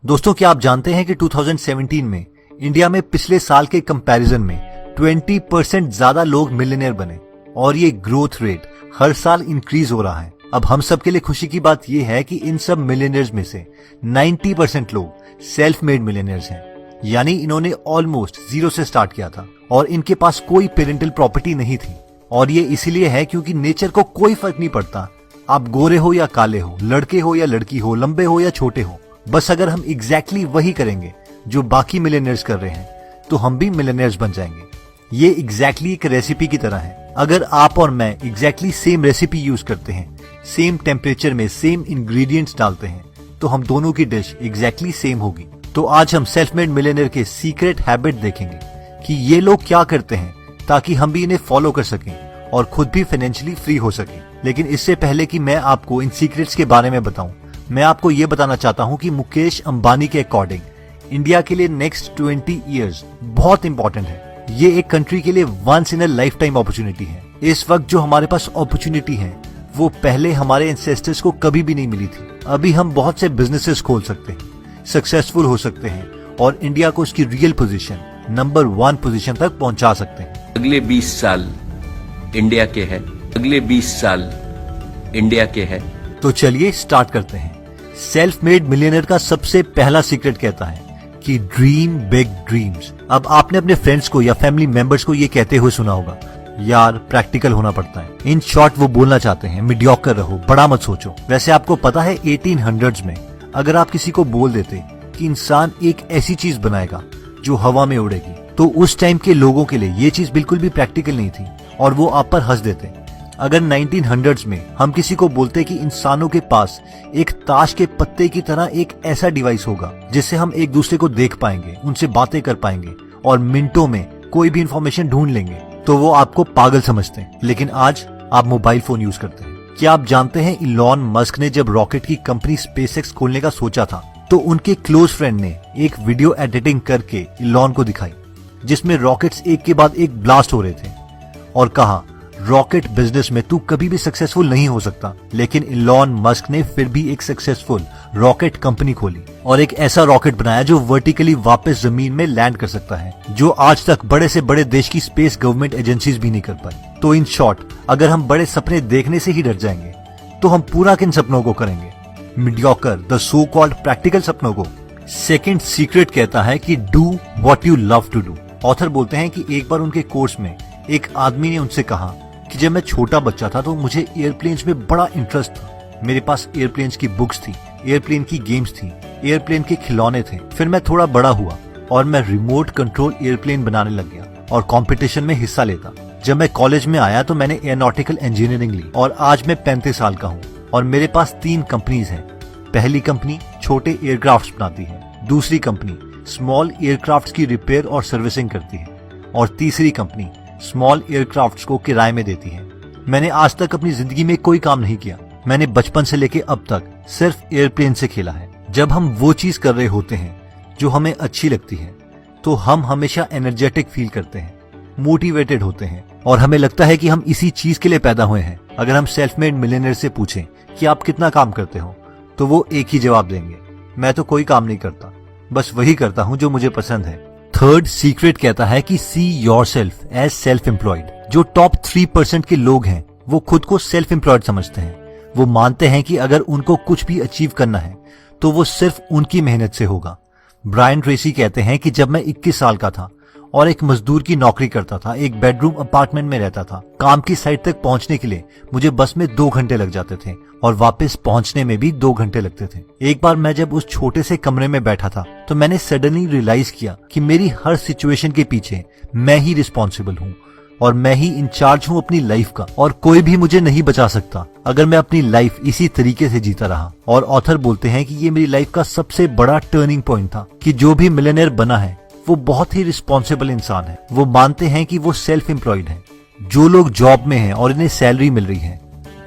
दोस्तों, क्या आप जानते हैं कि 2017 में इंडिया में पिछले साल के कंपैरिजन में 20% ज्यादा लोग मिलियनेयर बने और ये ग्रोथ रेट हर साल इंक्रीज हो रहा है। अब हम सब के लिए खुशी की बात यह है कि इन सब मिलियनेयर्स में से 90% लोग सेल्फ मेड मिलियनेयर्स हैं, यानी इन्होंने ऑलमोस्ट जीरो से स्टार्ट किया था और इनके पास कोई पेरेंटल प्रॉपर्टी नहीं थी। और ये इसीलिए है क्योंकि नेचर को कोई फर्क नहीं पड़ता, आप गोरे हो या काले हो, लड़के हो या लड़की हो, लंबे हो या छोटे हो। बस अगर हम एग्जैक्टली वही करेंगे जो बाकी मिलियनेयर्स कर रहे हैं तो हम भी मिलियनेयर्स बन जाएंगे। ये एग्जैक्टली एक रेसिपी की तरह है। अगर आप और मैं एग्जैक्टली सेम रेसिपी यूज करते हैं, सेम टेम्परेचर में सेम इंग्रेडिएंट्स डालते हैं, तो हम दोनों की डिश एग्जैक्टली सेम होगी। तो आज हम सेल्फ मेड मिलियनेयर के सीक्रेट हैबिट देखेंगे कि ये लोग क्या करते हैं ताकि हम भी इन्हें फॉलो कर सकें और खुद भी फाइनेंशियली फ्री हो सकें। लेकिन इससे पहले कि मैं आपको इन सीक्रेट्स के बारे में बताऊं, मैं आपको ये बताना चाहता हूं कि मुकेश अंबानी के अकॉर्डिंग इंडिया के लिए नेक्स्ट 20 इयर्स बहुत इंपॉर्टेंट है। ये एक कंट्री के लिए once in a lifetime opportunity है। इस वक्त जो हमारे पास अपॉर्चुनिटी है वो पहले हमारे एंसेस्टर्स को कभी भी नहीं मिली थी। अभी हम बहुत से बिजनेसेस खोल सकते हैं, सक्सेसफुल हो सकते हैं और इंडिया को उसकी रियल पोजीशन नंबर 1 पोजीशन तक पहुंचा सकते हैं। अगले 20 साल इंडिया के हैं। अगले 20 साल इंडिया के हैं। तो चलिए स्टार्ट करते हैं। सेल्फ मेड मिलियनेयर का सबसे पहला सीक्रेट कहता है कि ड्रीम बिग ड्रीम्स। अब आपने अपने फ्रेंड्स को या फैमिली मेंबर्स को ये कहते हुए सुना होगा, यार प्रैक्टिकल होना पड़ता है। इन शॉर्ट वो बोलना चाहते हैं मीडियोकर रहो, बड़ा मत सोचो। वैसे आपको पता है 1800s में अगर आप किसी को बोल देते कि इंसान एक ऐसी चीज बनाएगा जो हवा में उड़ेगी, तो उस टाइम के लोगों के लिए ये चीज बिल्कुल भी प्रैक्टिकल नहीं थी और वो आप पर हंस देते। अगर 1900s में हम किसी को बोलते कि इंसानों के पास एक ताश के पत्ते की तरह एक ऐसा डिवाइस होगा जिससे हम एक दूसरे को देख पाएंगे, उनसे बातें कर पाएंगे और मिनटों में कोई भी इंफॉर्मेशन ढूंढ लेंगे, तो वो आपको पागल समझते हैं। लेकिन आज आप मोबाइल फोन यूज करते हैं। क्या आप जानते हैं इलॉन मस्क ने जब रॉकेट की कंपनी स्पेसएक्स खोलने का सोचा था तो उनके क्लोज फ्रेंड ने एक वीडियो एडिटिंग करके इलॉन को दिखाई जिसमें रॉकेट्स एक के बाद एक ब्लास्ट हो रहे थे और कहा, रॉकेट बिजनेस में तू कभी भी सक्सेसफुल नहीं हो सकता। लेकिन इलॉन मस्क ने फिर भी एक सक्सेसफुल रॉकेट कंपनी खोली और एक ऐसा रॉकेट बनाया जो वर्टिकली वापस जमीन में लैंड कर सकता है, जो आज तक बड़े से बड़े देश की स्पेस गवर्नमेंट एजेंसीज भी नहीं कर पाई। तो इन शॉर्ट, अगर हम बड़े सपने देखने से ही डर जाएंगे तो हम पूरा किन सपनों को करेंगे? Mediocre, the so called practical सपनों को। सेकेंड सीक्रेट कहता है कि do what you love to do. Author बोलते हैं कि एक बार उनके कोर्स में एक आदमी ने उनसे कहा कि जब मैं छोटा बच्चा था तो मुझे एयरप्लेन्स में बड़ा इंटरेस्ट था। मेरे पास एयरप्लेन्स की बुक्स थी, एयरप्लेन की गेम्स थी, एयरप्लेन के खिलौने थे। फिर मैं थोड़ा बड़ा हुआ और मैं रिमोट कंट्रोल एयरप्लेन बनाने लग गया और कंपटीशन में हिस्सा लेता। जब मैं कॉलेज में आया तो मैंने एयरोनॉटिकल इंजीनियरिंग ली और आज मैं 35 साल का हूँ और मेरे पास 3 कंपनीज हैं। पहली कंपनी छोटे एयरक्राफ्ट बनाती है, दूसरी कंपनी स्मॉल एयरक्राफ्ट की रिपेयर और सर्विसिंग करती है और तीसरी कंपनी स्मॉल एयरक्राफ्ट्स को किराए में देती है। मैंने आज तक अपनी जिंदगी में कोई काम नहीं किया। मैंने बचपन से लेके अब तक सिर्फ एयरप्लेन से खेला है। जब हम वो चीज कर रहे होते हैं जो हमें अच्छी लगती है तो हम हमेशा एनर्जेटिक फील करते हैं, मोटिवेटेड होते हैं और हमें लगता है कि हम इसी चीज के लिए पैदा हुए हैं। अगर हम सेल्फ मेड मिलियनेयर से पूछें कि आप कितना काम करते हो तो वो एक ही जवाब देंगे, मैं तो कोई काम नहीं करता, बस वही करता हूँ जो मुझे पसंद है। थर्ड सीक्रेट कहता है कि see yourself as self employed. जो टॉप 3% के लोग हैं वो खुद को सेल्फ एम्प्लॉयड समझते हैं। वो मानते हैं कि अगर उनको कुछ भी अचीव करना है तो वो सिर्फ उनकी मेहनत से होगा। ब्रायन ट्रेसी कहते हैं कि जब मैं 21 साल का था और एक मजदूर की नौकरी करता था, एक बेडरूम अपार्टमेंट में रहता था, काम की साइट तक पहुंचने के लिए मुझे बस में 2 घंटे लग जाते थे और वापस पहुंचने में भी 2 घंटे लगते थे। एक बार मैं जब उस छोटे से कमरे में बैठा था तो मैंने सडनली रियलाइज किया कि मेरी हर सिचुएशन के पीछे मैं ही रिस्पॉन्सिबल हूँ और मैं ही इंचार्ज हूँ अपनी लाइफ का और कोई भी मुझे नहीं बचा सकता अगर मैं अपनी लाइफ इसी तरीके से जीता रहा। और ऑथर बोलते हैं कि ये मेरी लाइफ का सबसे बड़ा टर्निंग पॉइंट था कि जो भी मिलियनेयर बना है वो बहुत ही रिस्पॉन्सिबल इंसान है। वो मानते हैं कि वो सेल्फ एम्प्लॉयड है। जो लोग जॉब में हैं और इन्हें सैलरी मिल रही है,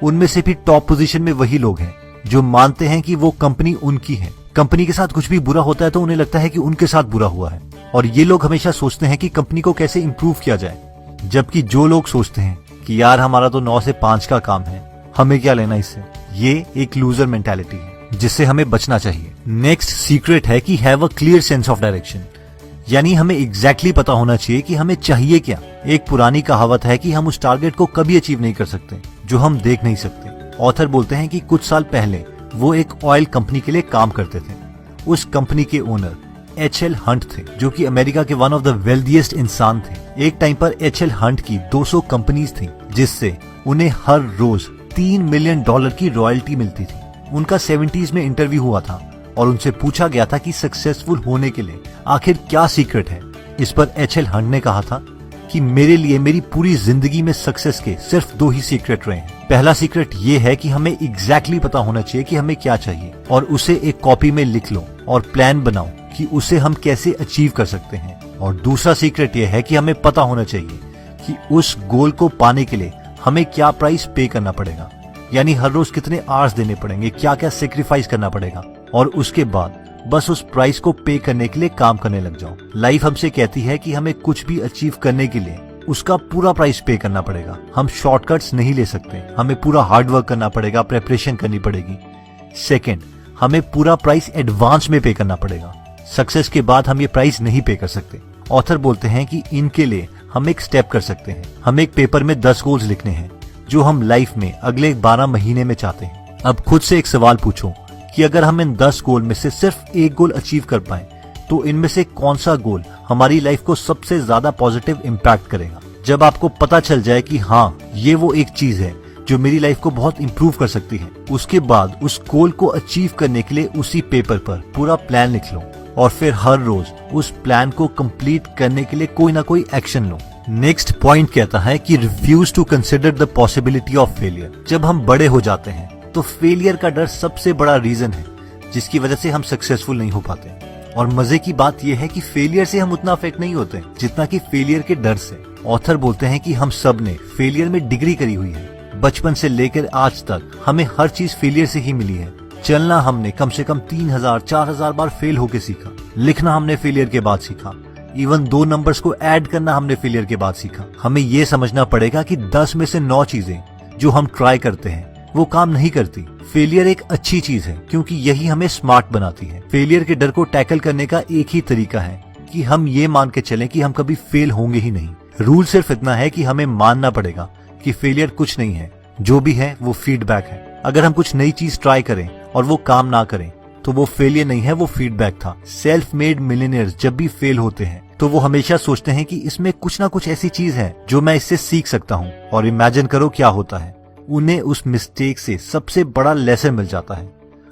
उनमें से भी टॉप पोजीशन में वही लोग हैं जो मानते हैं कि वो कंपनी उनकी है। कंपनी के साथ कुछ भी बुरा होता है तो उन्हें लगता है कि उनके साथ बुरा हुआ है और ये लोग हमेशा सोचते हैं कि कंपनी को कैसे इम्प्रूव किया जाए। जबकि जो लोग सोचते हैं कि यार हमारा तो 9 से 5 का काम है, हमें क्या लेना इससे, ये एक लूजर मेंटालिटी है। जिससे हमें बचना चाहिए। नेक्स्ट सीक्रेट है कि have a clear sense of direction, यानी हमें एग्जैक्टली पता होना चाहिए कि हमें चाहिए क्या। एक पुरानी कहावत है कि हम उस टारगेट को कभी अचीव नहीं कर सकते जो हम देख नहीं सकते। ऑथर बोलते हैं कि कुछ साल पहले वो एक ऑयल कंपनी के लिए काम करते थे। उस कंपनी के ओनर एच.एल. हंट थे, जो कि अमेरिका के वन ऑफ द वेल्दीएस्ट इंसान थे। एक टाइम पर एच.एल. हंट की 200 कंपनीज थी, जिससे उन्हें हर रोज $3 मिलियन की रॉयल्टी मिलती थी। उनका 70s में इंटरव्यू हुआ था और उनसे पूछा गया था कि सक्सेसफुल होने के लिए आखिर क्या सीक्रेट है। इस पर एच.एल. हंट ने कहा था कि मेरे लिए मेरी पूरी जिंदगी में सक्सेस के सिर्फ 2 ही सीक्रेट रहे हैं। पहला सीक्रेट ये है कि हमें एग्जैक्टली पता होना चाहिए कि हमें क्या चाहिए और उसे एक कॉपी में लिख लो और प्लान बनाओ कि उसे हम कैसे अचीव कर सकते हैं। और दूसरा सीक्रेट यह है कि हमें पता होना चाहिए कि उस गोल को पाने के लिए हमें क्या प्राइस पे करना पड़ेगा, यानी हर रोज कितने आवर्स देने पड़ेंगे, क्या क्या सेक्रीफाइस करना पड़ेगा, और उसके बाद बस उस प्राइस को पे करने के लिए काम करने लग जाओ। लाइफ हमसे कहती है कि हमें कुछ भी अचीव करने के लिए उसका पूरा प्राइस पे करना पड़ेगा। हम शॉर्टकट्स नहीं ले सकते, हमें पूरा हार्ड वर्क करना पड़ेगा, प्रेपरेशन करनी पड़ेगी। सेकेंड, हमें पूरा प्राइस एडवांस में पे करना पड़ेगा। सक्सेस के बाद हम ये प्राइस नहीं पे कर सकते। ऑथर बोलते हैं कि इनके लिए हम एक स्टेप कर सकते हैं। हम एक पेपर में 10 गोल्स लिखने हैं जो हम लाइफ में अगले 12 महीने में चाहते हैं। अब खुद से एक सवाल पूछो कि अगर हम इन 10 गोल में से सिर्फ एक गोल अचीव कर पाए तो इनमें से कौन सा गोल हमारी लाइफ को सबसे ज्यादा पॉजिटिव इम्पैक्ट करेगा। जब आपको पता चल जाए कि हाँ, ये वो एक चीज है जो मेरी लाइफ को बहुत इंप्रूव कर सकती है, उसके बाद उस गोल को अचीव करने के लिए उसी पेपर पर पूरा प्लान लिख लो और फिर हर रोज उस प्लान को कंप्लीट करने के लिए कोई ना कोई एक्शन लो। नेक्स्ट पॉइंट कहता है कि refuse to consider the possibility of failure. जब हम बड़े हो जाते हैं तो फेलियर का डर सबसे बड़ा रीजन है जिसकी वजह से हम सक्सेसफुल नहीं हो पाते। और मजे की बात यह है कि फेलियर से हम उतना अफेक्ट नहीं होते जितना कि फेलियर के डर से। ऑथर बोलते हैं कि हम सब ने फेलियर में डिग्री करी हुई है। बचपन से लेकर आज तक हमें हर चीज फेलियर से ही मिली है। चलना हमने कम से कम 3000-4000 बार फेल होके सीखा। लिखना हमने फेलियर के बाद सीखा। इवन 2 नंबर्स को ऐड करना हमने फेलियर के बाद सीखा। हमें ये समझना पड़ेगा कि 10 में से 9 चीजें जो हम ट्राई करते हैं वो काम नहीं करती। फेलियर एक अच्छी चीज है क्योंकि यही हमें स्मार्ट बनाती है। फेलियर के डर को टैकल करने का एक ही तरीका है कि हम ये मान के चलें कि हम कभी फेल होंगे ही नहीं। रूल सिर्फ इतना है कि हमें मानना पड़ेगा कि फेलियर कुछ नहीं है, जो भी है वो फीडबैक है। अगर हम कुछ नई चीज ट्राई करें और वो काम ना करें तो वो फेलियर नहीं है, वो फीडबैक था। सेल्फ मेड मिलियनेयर्स जब भी फेल होते हैं तो वो हमेशा सोचते हैं कि इसमें कुछ ना कुछ ऐसी चीज है जो मैं इससे सीख सकता हूँ। और इमेजिन करो क्या होता है, उन्हें उस मिस्टेक से सबसे बड़ा लेसन मिल जाता है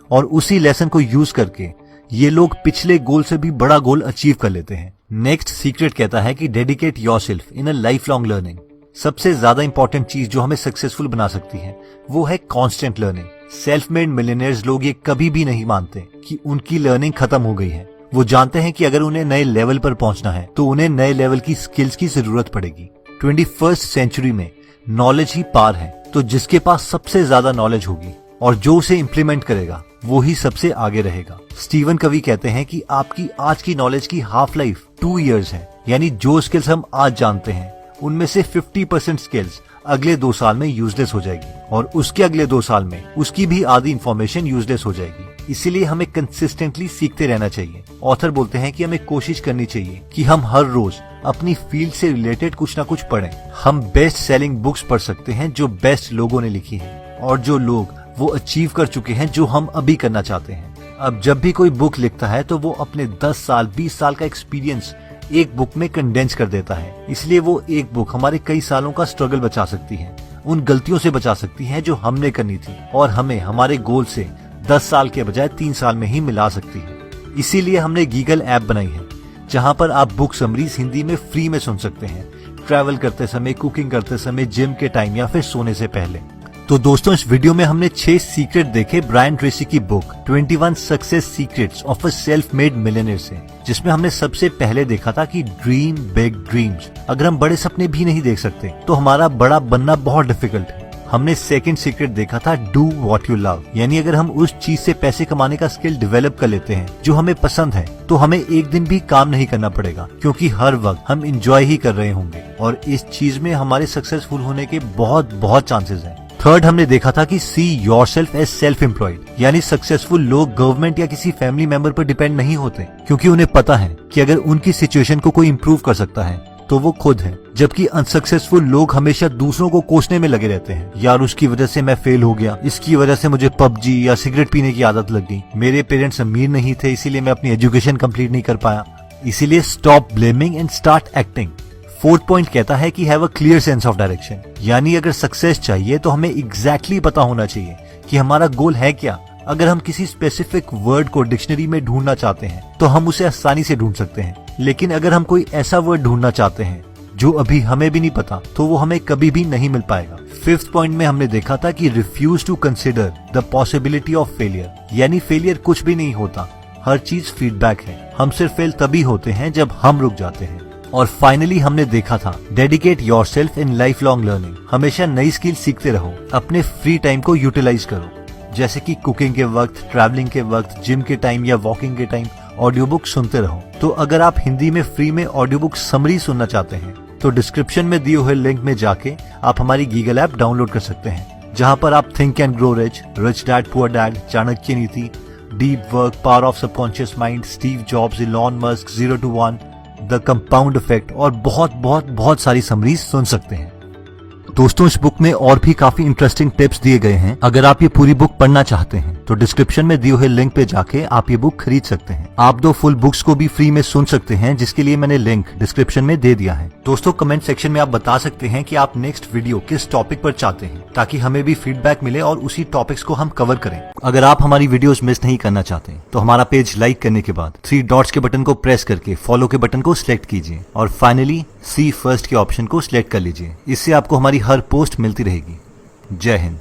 और उसी लेसन को यूज करके ये लोग पिछले गोल से भी बड़ा गोल अचीव कर लेते हैं। नेक्स्ट सीक्रेट कहता है कि dedicate yourself in a life long learning. सबसे ज्यादा इंपॉर्टेंट चीज जो हमें सक्सेसफुल बना सकती है वो है constant learning. Self made millionaires लोग ये कभी भी नहीं मानते कि उनकी लर्निंग खत्म हो गई है। वो जानते हैं कि अगर उन्हें नए लेवल पर पहुंचना है तो उन्हें नए लेवल की स्किल्स की जरूरत पड़ेगी। 21st सेंचुरी में नॉलेज ही पार है, तो जिसके पास सबसे ज्यादा नॉलेज होगी और जो उसे इम्प्लीमेंट करेगा वो ही सबसे आगे रहेगा। स्टीवन कवी कहते हैं कि आपकी आज की नॉलेज की हाफ लाइफ 2 years है, यानी जो स्किल्स हम आज जानते हैं उनमें से 50% स्किल्स अगले 2 साल में यूजलेस हो जाएगी और उसके अगले 2 साल में उसकी भी आधी इंफॉर्मेशन यूजलेस हो जाएगी। इसीलिए हमें कंसिस्टेंटली सीखते रहना चाहिए। ऑथर बोलते हैं कि हमें कोशिश करनी चाहिए कि हम हर रोज अपनी फील्ड से रिलेटेड कुछ ना कुछ पढ़ें। हम बेस्ट सेलिंग बुक्स पढ़ सकते हैं जो बेस्ट लोगों ने लिखी हैं और जो लोग वो अचीव कर चुके हैं जो हम अभी करना चाहते हैं। अब जब भी कोई बुक लिखता है तो वो अपने 10 साल 20 साल का एक्सपीरियंस एक बुक में कंडेंस कर देता है। इसलिए वो एक बुक हमारे कई सालों का स्ट्रगल बचा सकती है, उन गलतियों से बचा सकती है जो हमने करनी थी और हमें हमारे गोल से 10 साल के बजाय 3 साल में ही मिला सकती है। इसीलिए हमने गीगल ऐप बनाई है जहां पर आप बुक समरीज हिंदी में फ्री में सुन सकते हैं, ट्रैवल करते समय, कुकिंग करते समय, जिम के टाइम या फिर सोने से पहले। तो दोस्तों, इस वीडियो में हमने 6 सीक्रेट देखे ब्रायन ट्रेसी की book 21 success secrets of a self made millionaire से, जिसमें हमने सबसे पहले देखा था कि ड्रीम बिग ड्रीम्स। अगर हम बड़े सपने भी नहीं देख सकते तो हमारा बड़ा बनना बहुत डिफिकल्ट है। हमने सेकंड सीक्रेट देखा था डू व्हाट यू लव, यानी अगर हम उस चीज से पैसे कमाने का स्किल डेवलप कर लेते हैं जो हमें पसंद है तो हमें एक दिन भी काम नहीं करना पड़ेगा क्योंकि हर वक्त हम एंजॉय ही कर रहे होंगे और इस चीज में हमारे सक्सेसफुल होने के बहुत चांसेस हैं। थर्ड हमने देखा था कि see yourself as self employed, यानी सक्सेसफुल लोग गवर्नमेंट या किसी फैमिली मेंबर पर डिपेंड नहीं होते, क्योंकि उन्हें पता है कि अगर उनकी सिचुएशन को कोई इंप्रूव कर सकता है तो वो खुद है। जबकि अनसक्सेसफुल लोग हमेशा दूसरों को कोसने में लगे रहते हैं, यार उसकी वजह से मैं फेल हो गया, इसकी वजह से मुझे पबजी या सिगरेट पीने की आदत लग गई, मेरे पेरेंट्स अमीर नहीं थे इसीलिए मैं अपनी एजुकेशन कंप्लीट नहीं कर पाया। इसीलिए stop blaming and start acting. Fourth point कहता है कि have a clear sense of direction, यानी अगर सक्सेस चाहिए तो हमें एग्जैक्टली पता होना चाहिए कि हमारा गोल है क्या। अगर हम किसी स्पेसिफिक वर्ड को डिक्शनरी में ढूंढना चाहते हैं तो हम उसे आसानी से ढूंढ सकते हैं, लेकिन अगर हम कोई ऐसा वर्ड ढूंढना चाहते हैं जो अभी हमें भी नहीं पता तो वो हमें कभी भी नहीं मिल पाएगा। फिफ्थ पॉइंट में हमने देखा था कि refuse to consider the possibility of failure, यानी फेलियर कुछ भी नहीं होता, हर चीज फीडबैक है, हम सिर्फ फेल तभी होते हैं जब हम रुक जाते हैं। और फाइनली हमने देखा था dedicate yourself in life long learning, हमेशा नई स्किल सीखते रहो, अपने फ्री टाइम को यूटिलाइज करो, जैसे कि कुकिंग के वक्त, ट्रैवलिंग के वक्त, जिम के टाइम या वॉकिंग के टाइम ऑडियो बुक सुनते रहो। तो अगर आप हिंदी में फ्री में ऑडियो बुक समरी सुनना चाहते हैं तो डिस्क्रिप्शन में दिए हुए लिंक में जाके आप हमारी गीगल ऐप डाउनलोड कर सकते हैं, जहां पर आप think and grow rich, rich dad poor dad, Chanakya Niti, deep work, power of subconscious mind, Steve Jobs, Elon Musk, 0 to 1, the compound effect और बहुत सारी समरीज सुन सकते हैं। दोस्तों इस बुक में और भी काफी इंटरेस्टिंग टिप्स दिए गए हैं। अगर आप ये पूरी बुक पढ़ना चाहते हैं तो डिस्क्रिप्शन में दिए हुए लिंक पे जाके आप ये बुक खरीद सकते हैं। आप 2 फुल बुक्स को भी फ्री में सुन सकते हैं, जिसके लिए मैंने लिंक डिस्क्रिप्शन में दे दिया है। दोस्तों कमेंट सेक्शन में आप बता सकते हैं कि आप नेक्स्ट वीडियो किस टॉपिक पर चाहते हैं, ताकि हमें भी फीडबैक मिले और उसी टॉपिक्स को हम कवर करें। अगर आप हमारी वीडियोस मिस नहीं करना चाहते तो हमारा पेज लाइक करने के बाद 3 डॉट्स के बटन को प्रेस करके फॉलो के बटन को सिलेक्ट कीजिए और फाइनली सी फर्स्ट के ऑप्शन को सिलेक्ट कर लीजिए। इससे आपको हमारी हर पोस्ट मिलती रहेगी। जय हिंद।